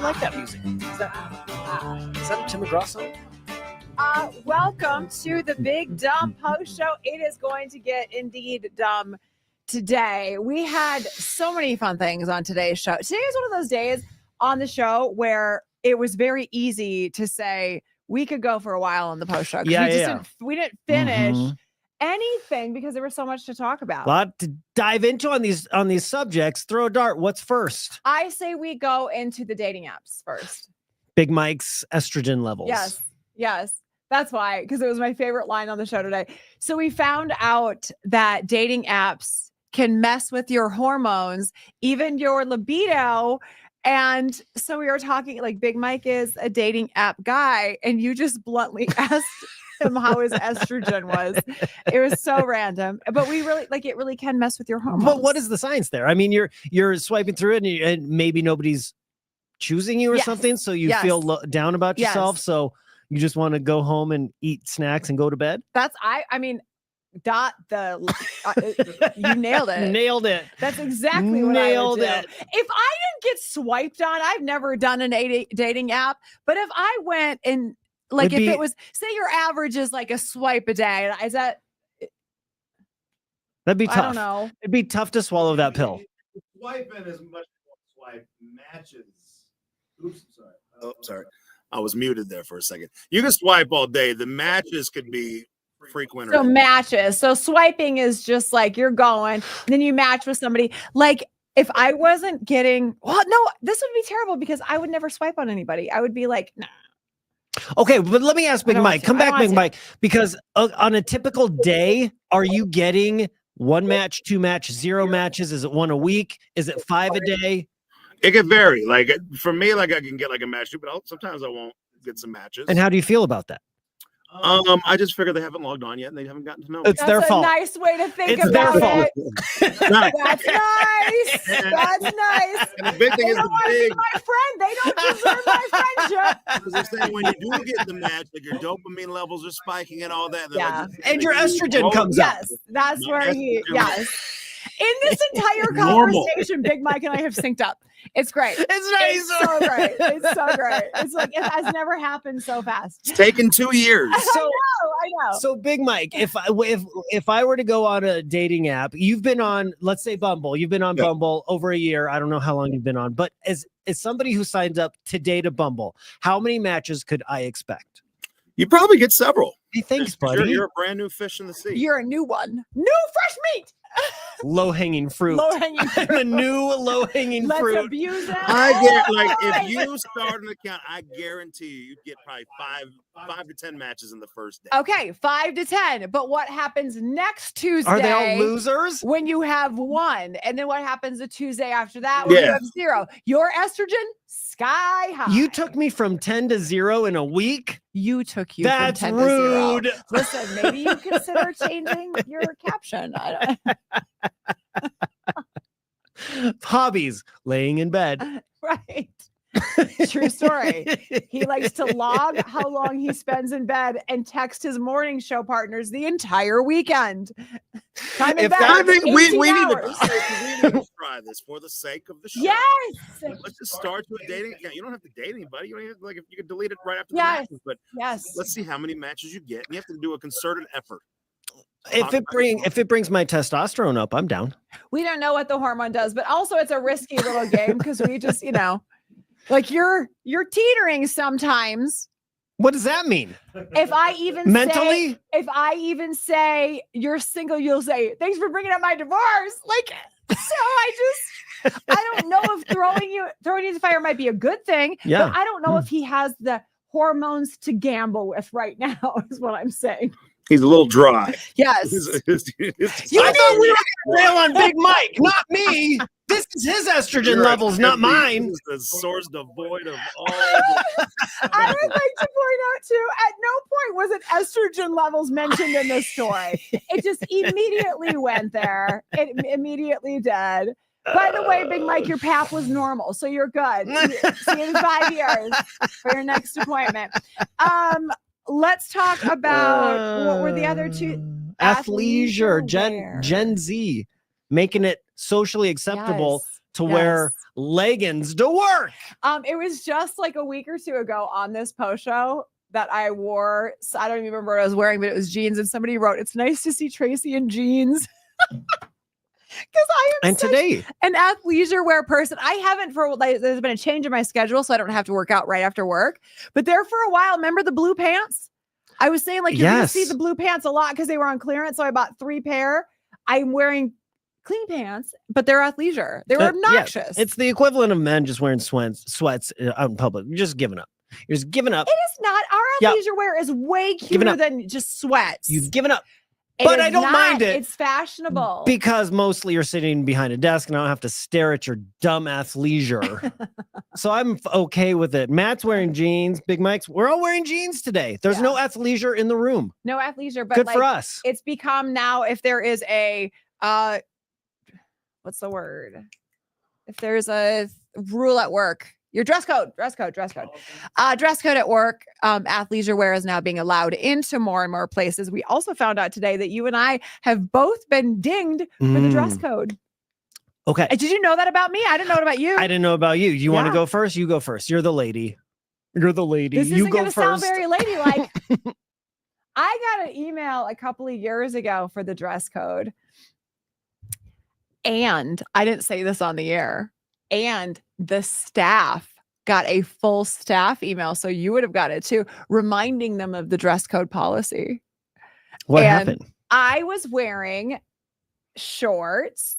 like that music. Is that a Tim McGraw song? Welcome to the Big Dumb Post Show. It is going to get indeed dumb today. We had so many fun things on today's show. Today is one of those days on the show where it was very easy to say we could go for a while on the post show. We didn't finish anything because there was so much to talk about. A lot to dive into on these subjects. Throw a dart. What's first? I say we go into the dating apps first. Big Mike's estrogen levels. Yes. That's why, because it was my favorite line on the show today. So we found out that dating apps can mess with your hormones, even your libido. And so we were talking, like, Big Mike is a dating app guy, and you just bluntly asked him how his estrogen was. It was so random, but we really it really can mess with your hormones. But what is the science there? I mean, you're swiping through it, and maybe nobody's choosing you or something, so you feel down about yourself. So you just want to go home and eat snacks and go to bed. I mean, you nailed it. Nailed it. That's exactly what I would do. If I didn't get swiped on, I've never done a dating app, but if I went and it was, say your average is like a swipe a day, is that? That'd be tough. I don't know. It'd be tough to swallow that pill. Swiping is much more swipe matches. Oops, sorry. Oh, sorry. I was muted there for a second. You can swipe all day. The matches could be frequent. So matches. So swiping is just like you're going, and then you match with somebody. Like if I wasn't getting, this would be terrible because I would never swipe on anybody. I would be like, nah. Okay, but let me ask Big Mike. Come back, Big Mike, because on a typical day, are you getting one match, two match, 0 matches? Is it one a week? Is it 5 a day? It could vary. Like for me, I can get a match, but sometimes I won't get some matches. And how do you feel about that? I just figure they haven't logged on yet and they haven't gotten to know me. It's their fault. That's a nice way to think about it. That's nice. That's nice. And the big thing is my friend. They don't deserve my friendship. Because they're saying when you do get the match, your dopamine levels are spiking and all that. And your estrogen comes up. Yes, that's where in this entire conversation, Big Mike and I have synced up. It's great. It's nice. It's so great. It's so great. It's like it has never happened so fast. It's taken 2 years. I know. So Big Mike, if I were to go on a dating app, you've been on, let's say Bumble. You've been on Bumble over a year. I don't know how long you've been on, but as somebody who signs up to date a Bumble, how many matches could I expect? You probably get several. Hey, thanks, buddy. You're a brand new fish in the sea. You're a new one. New fresh meat. Low-hanging fruit. The new low-hanging fruit. Let's abuse it. I get if you start an account, I guarantee you'd get probably five to 10 matches in the first day. Okay, 5 to 10. But what happens next Tuesday? Are they all losers? When you have 1, and then what happens the Tuesday after that when you have 0? Your estrogen sky high. You took me from 10 to 0 in a week. You took you. That's from 10 rude. To 0. Listen, maybe you consider changing your caption. I don't. Hobbies: laying in bed. Right. True story. He likes to log how long he spends in bed and text his morning show partners the entire weekend. We need to try this for the sake of the show. Yes. Let's just start to a dating account. You don't have to date anybody. You don't have if you can delete it right after the matches. But let's see how many matches you get. And you have to do a concerted effort. If it brings my testosterone up, I'm down. We don't know what the hormone does, but also it's a risky little game because we just, like you're teetering sometimes. What does that mean? If I even mentally, if I even say you're single, you'll say, thanks for bringing up my divorce. Like, so I don't know if throwing you in the fire might be a good thing. Yeah. But I don't know if he has the hormones to gamble with right now, is what I'm saying. He's a little dry. Yes. You thought we were going to rail on Big Mike, not me. This is his estrogen levels, not mine. This is the source devoid of all. I would like to point out too, at no point was it estrogen levels mentioned in this story. It just immediately went there. It immediately did. By the way, Big Mike, your path was normal, so you're good. See you in 5 years for your next appointment. Let's talk about what were the other two? Athleisure, Gen Z, making it socially acceptable to wear leggings to work. It was just like a week or two ago on this post show that I wore. I don't even remember what I was wearing, but it was jeans. And somebody wrote, "It's nice to see Tracy in jeans." Because I am today an athleisure wear person. I haven't there's been a change in my schedule, so I don't have to work out right after work. But there for a while, remember the blue pants? I was saying, like, you're going to see the blue pants a lot because they were on clearance. So I bought 3 pair. I'm wearing clean pants, but they're athleisure. They were obnoxious. Yeah. It's the equivalent of men just wearing sweats out in public. You're just giving up. You're just giving up. It is not. Our athleisure wear is way cuter than just sweats. You've given up. But I don't mind it. It's fashionable. Because mostly you're sitting behind a desk and I don't have to stare at your dumb athleisure. So I'm okay with it. Matt's wearing jeans. Big Mike's. We're all wearing jeans today. There's no athleisure in the room. No athleisure. But good for us. It's become now, if there is a, what's the word? If there's a rule at work, your dress code at work. Athleisure wear is now being allowed into more and more places. We also found out today that you and I have both been dinged for the dress code. Okay. Did you know that about me? I didn't know it about you. I didn't know about you. You want to go first? You go first. You're the lady. You're the lady. This you isn't going to sound very ladylike. I got an email a couple of years ago for the dress code. And I didn't say this on the air. And the staff got a full staff email. So you would have got it too, reminding them of the dress code policy. What happened? I was wearing shorts,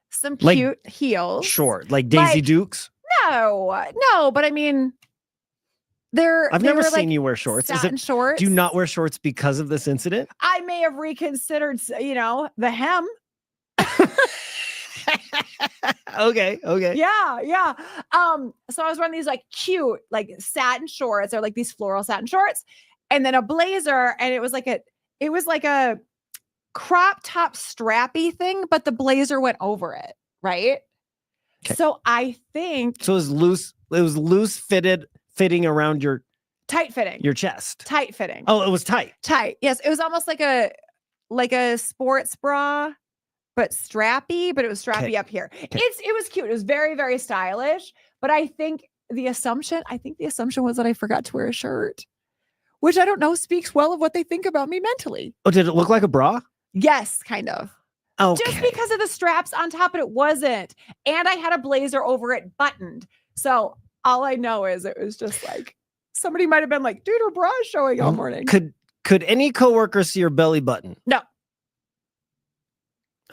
some cute heels. Short, like Daisy Dukes? No, but I mean, I've never seen you wear shorts. Shorts. Do you not wear shorts because of this incident? I may have reconsidered, the hem. Okay. Yeah. So I was wearing these like cute, like satin shorts, or like these floral satin shorts, and then a blazer, and it was like a crop top strappy thing, but the blazer went over it, right? Okay. So I think it was loose fitting around your tight fitting. Your chest. Tight fitting. Oh, it was tight. Tight. Yes, it was almost like a sports bra, but strappy, but it was strappy up here. Okay. It was cute. It was very, very stylish. But I think the assumption was that I forgot to wear a shirt, which I don't know speaks well of what they think about me mentally. Oh, did it look like a bra? Yes, kind of. Okay. Just because of the straps on top, but it wasn't. And I had a blazer over it buttoned. So all I know is it was just like somebody might have been like, dude, her bra is showing all morning. Could any coworker see your belly button? No.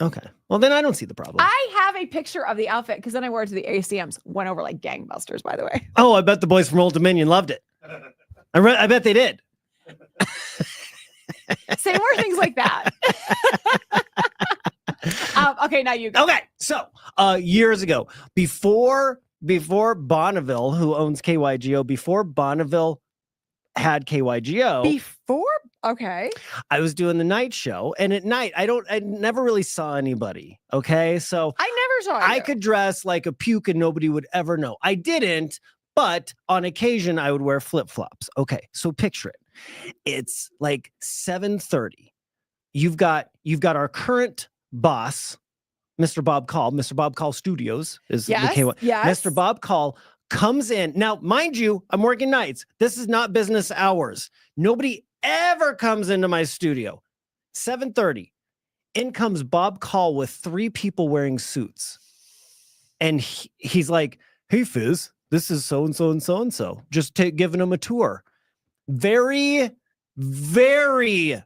Okay. Well, then I don't see the problem. I have a picture of the outfit because then I wore it to the ACMs. Went over like gangbusters, by the way. Oh, I bet the boys from Old Dominion loved it. I bet they did. Say more things like that. Okay, now you go. Okay. So years ago, before Bonneville, who owns KYGO, before Bonneville had KYGO. Okay. I was doing the night show, and at night I never really saw anybody. Okay. So I never saw you. I could dress like a puke and nobody would ever know. I didn't, but on occasion I would wear flip-flops. Okay. So picture it. It's like 7:30. You've got our current boss, Mr. Bob Call Studios is the KY. Yes. Mr. Bob Call comes in. Now, mind you, I'm working nights. This is not business hours. Nobody ever comes into my studio. 7:30. In comes Bob Call with 3 people wearing suits. And he's like, "Hey, Fizz, this is so-and-so and so-and-so." Just giving him a tour. Very, very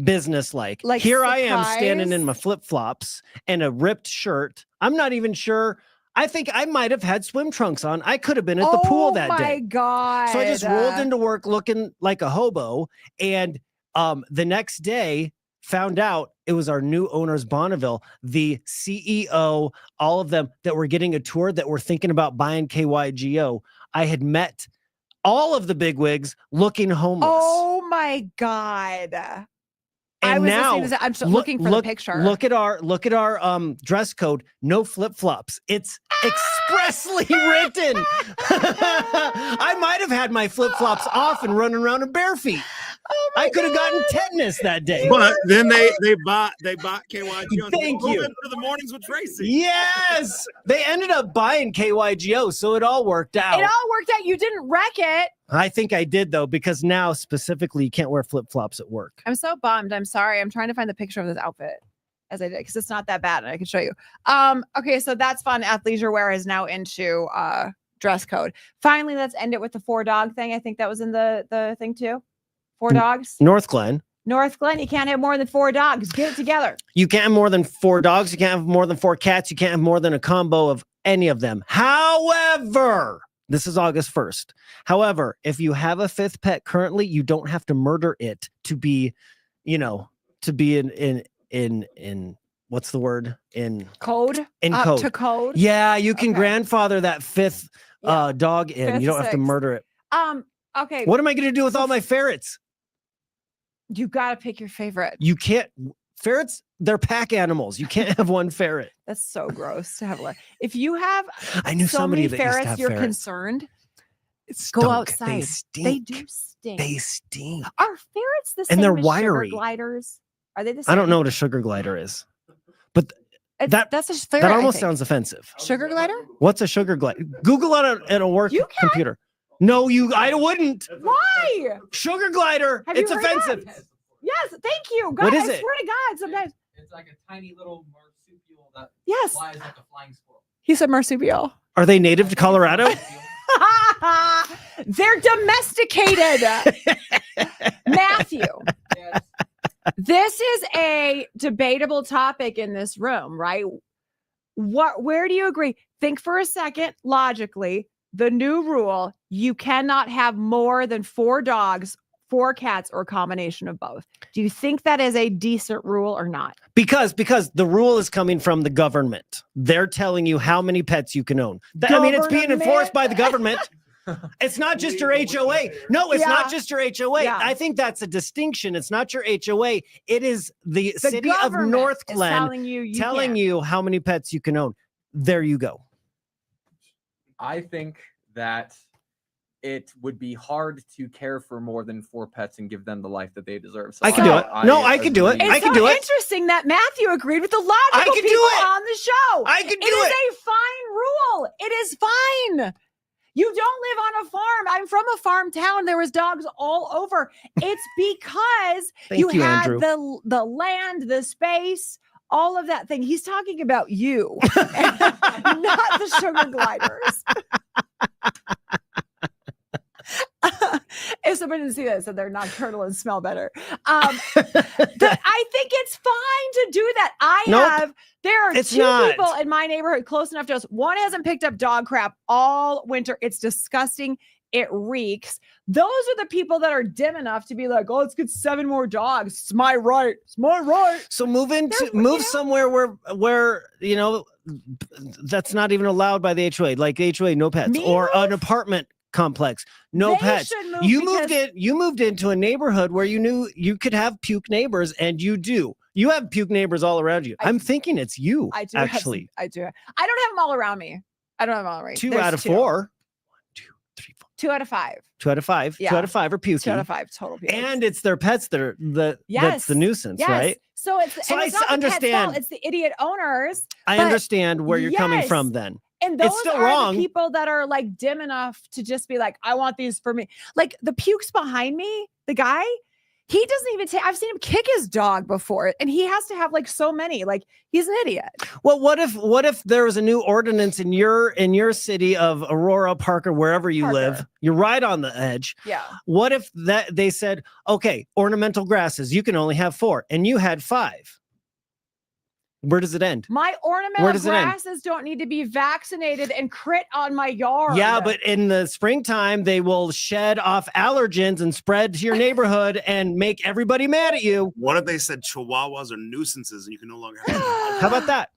business-like. Like here surprise. I am standing in my flip-flops and a ripped shirt. I'm not even sure. I think I might have had swim trunks on. I could have been at the pool that day. Oh my God. So I just rolled into work looking like a hobo. And the next day found out it was our new owners, Bonneville, the CEO, all of them that were getting a tour that were thinking about buying KYGO. I had met all of the bigwigs looking homeless. Oh my God. And now I'm looking for the picture. Look at our dress code. No flip-flops. It's expressly written. I might have had my flip-flops off and running around in bare feet. Oh my I could have gotten God. tetanus that day. But then they bought KYG. Thank you. For the mornings with Tracy. Yes, they ended up buying KYGO, so it all worked out. It all worked out. You didn't wreck it. I think I did though, because now specifically you can't wear flip flops at work. I'm so bummed. I'm sorry. I'm trying to find the picture of this outfit as I did because it's not that bad and I can show you. Okay, so that's fun. Athleisurewear is now into dress code. Finally, let's end it with the 4-dog thing. I think that was in the thing too. 4 dogs. North Glen. North Glen, you can't have more than 4 dogs. Get it together. You can't have more than 4 dogs. You can't have more than 4 cats. You can't have more than a combo of any of them. However, this is August 1st. However, if you have a 5th pet currently, you don't have to murder it to be, to be in what's the word? In code. In Up code. to code. Yeah, you can Okay. grandfather that 5th dog in. 5th, You don't have to 6th. murder it. Okay. What am I going to do with all my ferrets? You got to pick your favorite. You can't. Ferrets, they're pack animals. You can't have one ferret. That's so gross to have. If you have I knew so somebody many that used to ferrets, have you're ferrets. concerned. It Go stunk. outside. They They stink. do stink. They stink. Are ferrets the same And they're as wiry. sugar gliders? Are they the same? I don't know what a sugar glider is, but That's a ferret. that I almost think. sounds offensive. Sugar glider. What's a sugar glider? Google it on a work You can. computer. No, I wouldn't. Why? Sugar glider. Have you It's heard that? offensive. Yes, thank you. God, What is I it? swear to God, sometimes. It's like a tiny little marsupial that Yes. flies like a flying squirrel. He said marsupial. Are they native to Colorado? They're domesticated. Matthew, Yes. this is a debatable topic in this room, right? Where do you agree? Think for a second logically. The new rule, you cannot have more than 4 dogs, 4 cats, or a combination of both. Do you think that is a decent rule or not? Because the rule is coming from the government. They're telling you how many pets you can own. I mean, it's being enforced by the government. It's not just your HOA. No, it's not just your HOA. Yeah. I think that's a distinction. It's not your HOA. It is the city of government North is Glen telling telling you how many pets you can own. There you go. I think that it would be hard to care for more than 4 pets and give them the life that they deserve. So I can do it. No, I can do it. agree. It's I can so do it. interesting that Matthew agreed with the logical I can do people it. on the show. I can do It is it. a fine rule. It is fine. You don't live on a farm. I'm from a farm town. There was dogs all over. It's because Thank you, had Andrew. the land, the space, all of that thing. He's talking about you, not the sugar gliders. If somebody didn't see that, so they're nocturnal and smell better. I think it's fine to do that. Nope. There are It's 2 not. people in my neighborhood close enough to us. One hasn't picked up dog crap all winter. It's disgusting. It reeks. Those are the people that are dim enough to be like, oh, let's get 7 more dogs. It's my right. It's my right. So move They're- you know- somewhere where that's not even allowed by the HOA, like HOA, no pets, Me or an move? apartment complex, no They pets. should move You because- moved into a neighborhood where you knew you could have puke neighbors, and you do. You have puke neighbors all around you. I I'm do. thinking it's you. I do. have actually. some- I do. I don't have them all around me. I don't have them all around. 2 There's out of 2. 4. 1, 2, 3, 4. 2 out of 5. 2 out of 5. Yeah. 2 out of 5 are puking. 2 out of 5 total people. And it's their pets that are that's Yes. the nuisance, yes. right? So it's So and I it's not the pet's understand. fault, it's the idiot owners. I But understand where you're coming yes. from then. And those It's still are wrong. the people that are like dim enough to just be like, I want these for me. Like the pukes behind me, the guy, he doesn't even take, I've seen him kick his dog before, and he has to have like so many. Like he's an idiot. Well, what if there was a new ordinance in your city of Aurora, Parker, wherever you live? Parker. You're right on the edge. Yeah. What if that they said, okay, ornamental grasses, you can only have 4, and you had 5? Where does it end? My Where ornamental does it end? grasses don't need to be vaccinated and crit on my yard. Yeah, but in the springtime, they will shed off allergens and spread to your neighborhood and make everybody mad at you. What if they said chihuahuas are nuisances and you can no longer have them? How about that?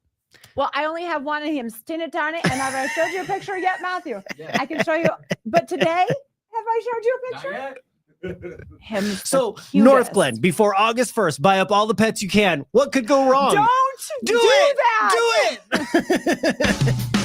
Well, I only have one of him, teeny tiny, and have I showed you a picture yet, Matthew? Yeah. I can show you. But today, have I showed you a Not picture? yet. Him. So, cutest. North Glen, before August 1st, buy up all the pets you can. What could go wrong? Don't Do do it. that. Do it.